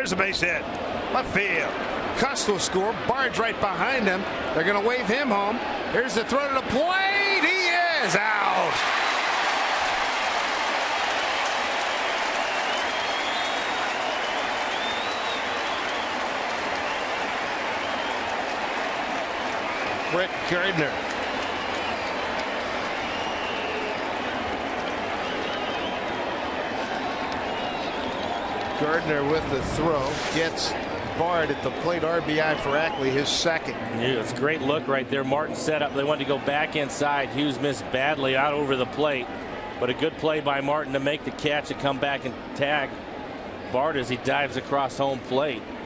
There's a base hit. Left field. Cust will score. Bard's right behind him. They're going to wave him home. Here's the throw to the plate. He is out. Brett Gardner. Gardner with the throw gets Bard at the plate. RBI for Ackley, his second. Yeah, it's a great look right there. Martin set up. They wanted to go back inside. Hughes missed badly out over the plate, but a good play by Martin to make the catch and come back and tag Bard as he dives across home plate.